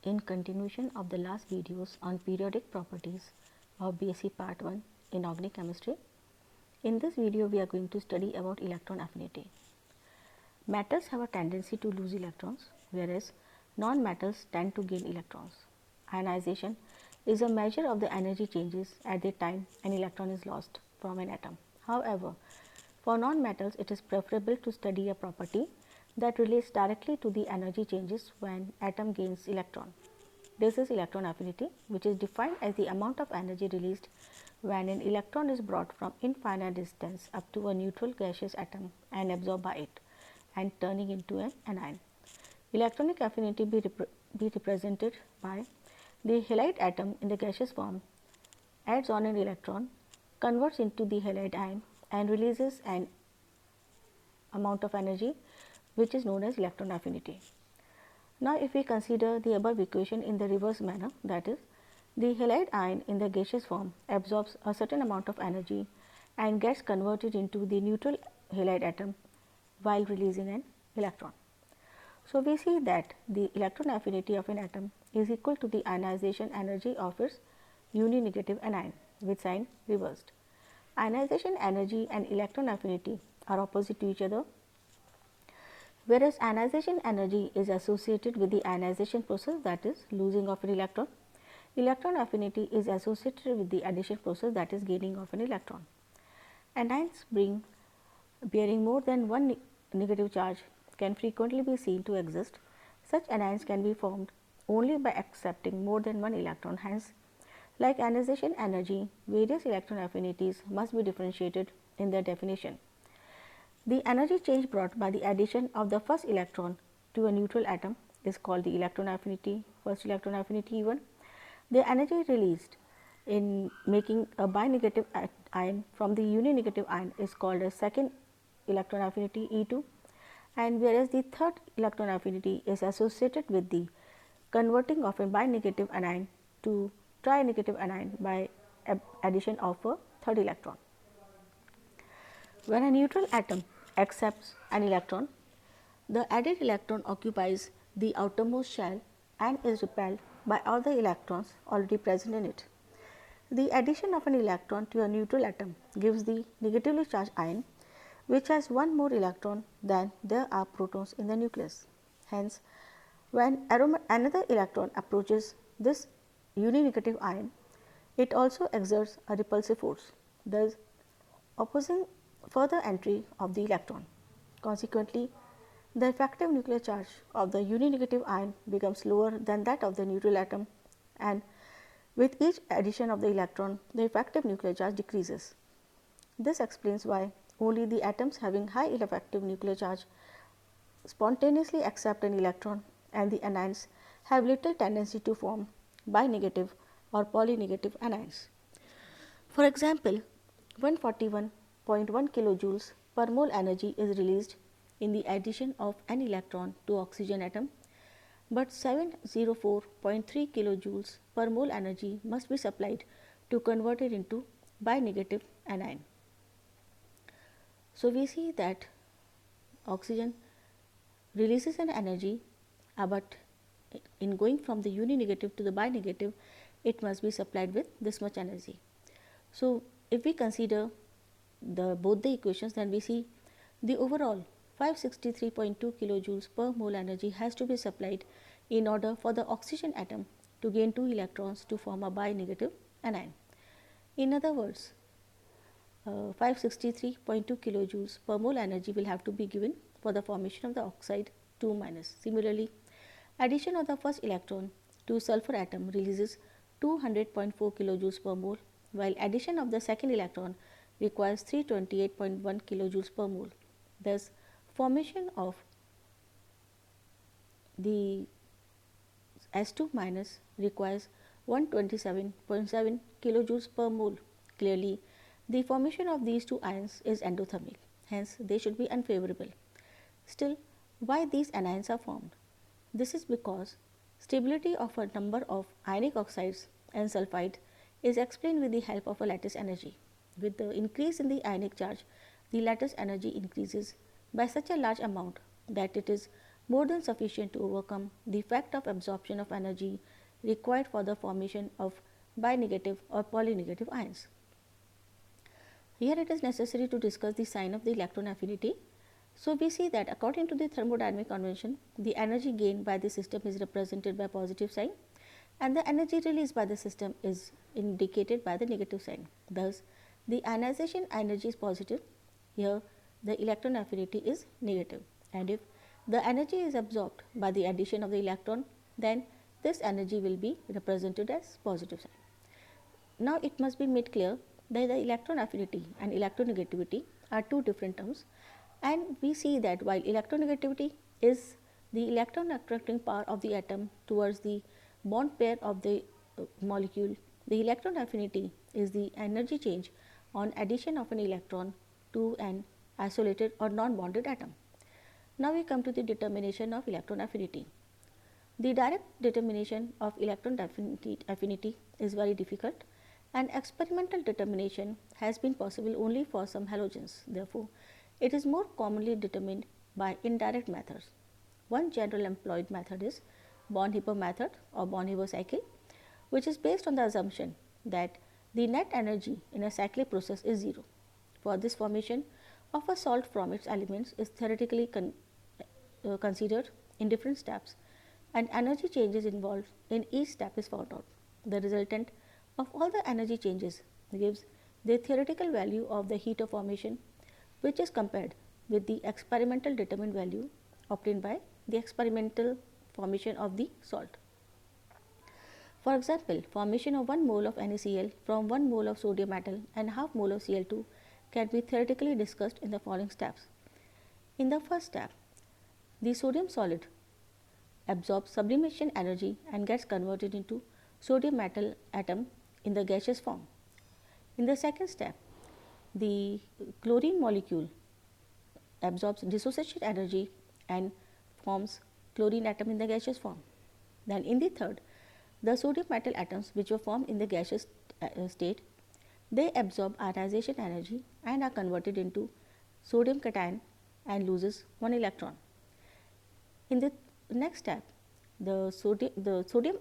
in continuation of the last videos on periodic properties of BSc Part 1 in organic chemistry. In this video, we are going to study about electron affinity. Metals have a tendency to lose electrons, whereas non-metals tend to gain electrons. Ionization is a measure of the energy changes at the time an electron is lost from an atom. However, for non-metals, it is preferable to study a property that relates directly to the energy changes when atom gains electron. This is electron affinity, which is defined as the amount of energy released when an electron is brought from infinite distance up to a neutral gaseous atom and absorbed by it and turning into an anion. Electronic affinity be represented by the halide atom in the gaseous form adds on an electron, converts into the halide ion and releases an amount of energy which is known as electron affinity. Now, if we consider the above equation in the reverse manner, that is, the halide ion in the gaseous form absorbs a certain amount of energy and gets converted into the neutral halide atom while releasing an electron. So, we see that the electron affinity of an atom is equal to the ionization energy of its uni-negative anion with sign reversed. Ionization energy and electron affinity are opposite to each other, whereas ionization energy is associated with the ionization process, that is losing of an electron. Electron affinity is associated with the addition process, that is gaining of an electron. Anions bearing more than one negative charge can frequently be seen to exist. Such anions can be formed only by accepting more than one electron. Hence, like ionization energy, various electron affinities must be differentiated in their definition. The energy change brought by the addition of the first electron to a neutral atom is called the electron affinity, first electron affinity E1. The energy released in making a binegative ion from the uni-negative ion is called as second electron affinity E2, and whereas the third electron affinity is associated with the converting of a binegative anion to trinegative anion by addition of a third electron. When a neutral atom accepts an electron, the added electron occupies the outermost shell and is repelled by all the electrons already present in it. The addition of an electron to a neutral atom gives the negatively charged ion, which has one more electron than there are protons in the nucleus. Hence, when another electron approaches this uni-negative ion, it also exerts a repulsive force, thus opposing further entry of the electron. Consequently, the effective nuclear charge of the uni-negative ion becomes lower than that of the neutral atom, and with each addition of the electron, the effective nuclear charge decreases. This explains why only the atoms having high effective nuclear charge spontaneously accept an electron, and the anions have little tendency to form binegative or polynegative anions. For example, 141.1 kilojoules per mole energy is released in the addition of an electron to oxygen atom, but 704.3 kilojoules per mole energy must be supplied to convert it into binegative anion. So, we see that oxygen releases an energy, but in going from the uni-negative to the binegative, it must be supplied with this much energy. So, if we consider both the equations, then we see the overall 563.2 kilojoules per mole energy has to be supplied in order for the oxygen atom to gain 2 electrons to form a binegative anion. In other words, 563.2 kilojoules per mole energy will have to be given for the formation of the oxide 2 minus. Similarly, addition of the first electron to sulfur atom releases 200.4 kilojoules per mole, while addition of the second electron requires 328.1 kilojoules per mole. Thus, formation of the S2 minus requires 127.7 kilojoules per mole. Clearly, the formation of these two ions is endothermic, hence they should be unfavorable. Still, why these anions are formed? This is because stability of a number of ionic oxides and sulfide is explained with the help of a lattice energy. With the increase in the ionic charge, the lattice energy increases by such a large amount that it is more than sufficient to overcome the effect of absorption of energy required for the formation of binegative or polynegative ions. Here it is necessary to discuss the sign of the electron affinity. So, we see that according to the thermodynamic convention, the energy gained by the system is represented by positive sign and the energy released by the system is indicated by the negative sign. Thus, the ionization energy is positive, here the electron affinity is negative, and if the energy is absorbed by the addition of the electron, then this energy will be represented as positive sign. Now, it must be made clear that the electron affinity and electronegativity are two different terms, and we see that while electronegativity is the electron attracting power of the atom towards the bond pair of the molecule, the electron affinity is the energy change on addition of an electron to an isolated or non-bonded atom. Now, we come to the determination of electron affinity. The direct determination of electron affinity is very difficult, and experimental determination has been possible only for some halogens. Therefore, it is more commonly determined by indirect methods. One general employed method is Born-Haber method or Born-Haber cycle, which is based on the assumption that the net energy in a cyclic process is 0. For this, formation of a salt from its elements is theoretically considered in different steps, and energy changes involved in each step is found out. The resultant of all the energy changes gives the theoretical value of the heat of formation, which is compared with the experimental determined value obtained by the experimental formation of the salt. For example, formation of 1 mole of NaCl from 1 mole of sodium metal and half mole of Cl2 can be theoretically discussed in the following steps. In the first step, the sodium solid absorbs sublimation energy and gets converted into sodium metal atom in the gaseous form. In the second step, the chlorine molecule absorbs dissociation energy and forms chlorine atom in the gaseous form. Then in the third, the sodium metal atoms which were formed in the gaseous state, they absorb ionization energy and are converted into sodium cation and loses 1 electron. In the next step, the sodium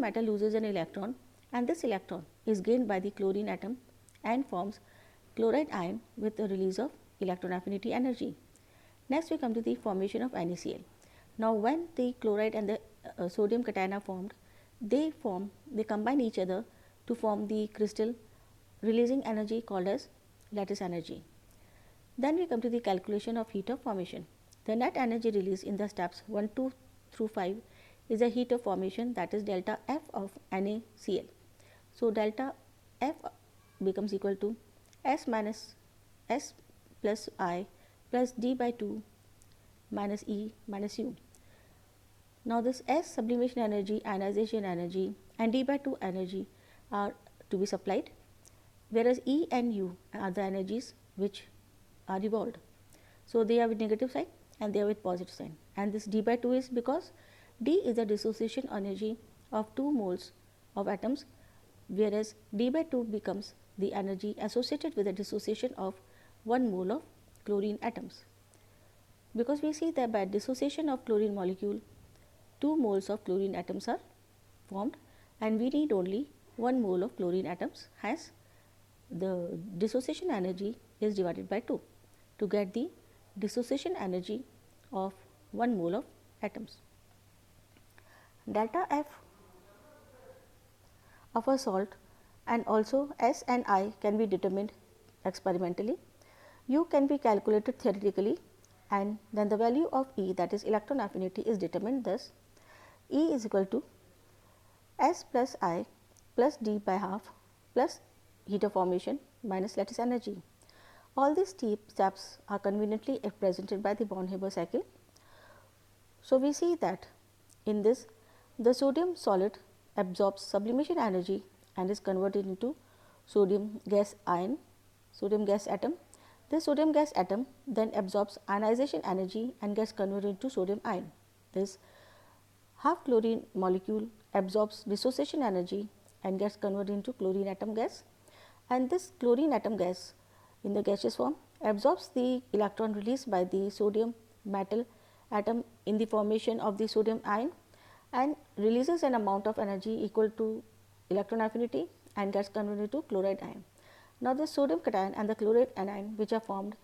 metal loses an electron, and this electron is gained by the chlorine atom and forms chloride ion with the release of electron affinity energy. Next, we come to the formation of NaCl. Now, when the chloride and the sodium cation are formed, they combine each other to form the crystal, releasing energy called as lattice energy. Then we come to the calculation of heat of formation. The net energy released in the steps 1, 2 through 5 is the heat of formation, that is delta F of NaCl. So, delta F becomes equal to S minus S plus I plus D by 2 minus E minus U. Now, this S sublimation energy, ionization energy and D by 2 energy are to be supplied, whereas E and U are the energies which are evolved. So, they are with negative sign and they are with positive sign, and this D by 2 is because D is the dissociation energy of 2 moles of atoms, whereas D by 2 becomes the energy associated with the dissociation of 1 mole of chlorine atoms. Because we see that by dissociation of chlorine molecule, 2 moles of chlorine atoms are formed, and we need only 1 mole of chlorine atoms, as the dissociation energy is divided by 2 to get the dissociation energy of 1 mole of atoms. Delta F of a salt and also S and I can be determined experimentally. U can be calculated theoretically, and then the value of E, that is electron affinity, is determined. Thus, E is equal to S plus I plus D by half plus heat of formation minus lattice energy. All these steps are conveniently represented by the Born-Haber cycle. So, we see that in this, the sodium solid absorbs sublimation energy and is converted into sodium gas ion, sodium gas atom. This sodium gas atom then absorbs ionization energy and gets converted into sodium ion. This half chlorine molecule absorbs dissociation energy and gets converted into chlorine atom gas, and this chlorine atom gas in the gaseous form absorbs the electron released by the sodium metal atom in the formation of the sodium ion and releases an amount of energy equal to electron affinity and gets converted to chloride ion. Now, the sodium cation and the chloride anion which are formed,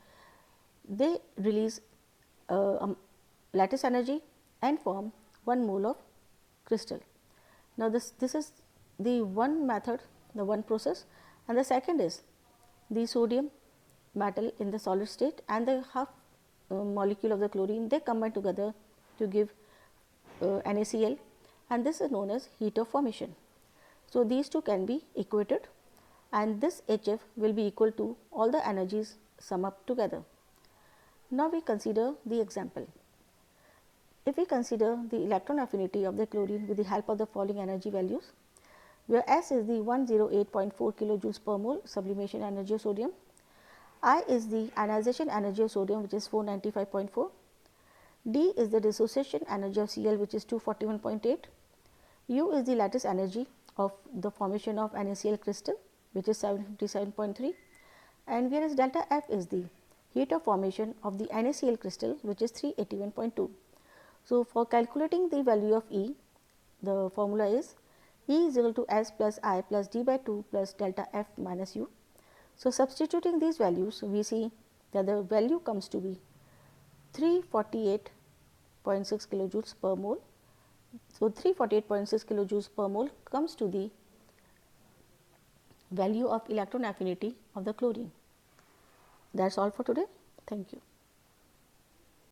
they release lattice energy and form 1 mole of crystal. Now, this is the one method, the one process, and the second is the sodium metal in the solid state and the half molecule of the chlorine, they combine together to give NaCl, and this is known as heat of formation. So, these two can be equated and this HF will be equal to all the energies sum up together. Now, we consider the example. If we consider the electron affinity of the chlorine with the help of the following energy values, where S is the 108.4 kilojoules per mole sublimation energy of sodium, I is the ionization energy of sodium which is 495.4, D is the dissociation energy of Cl which is 241.8, U is the lattice energy of the formation of NaCl crystal which is 757.3, and whereas delta F is the heat of formation of the NaCl crystal which is 381.2. So, for calculating the value of E, the formula is E is equal to S plus I plus D by 2 plus delta F minus U. So, substituting these values, we see that the value comes to be 348.6 kilojoules per mole. So, 348.6 kilojoules per mole comes to the value of electron affinity of the chlorine. That is all for today. Thank you.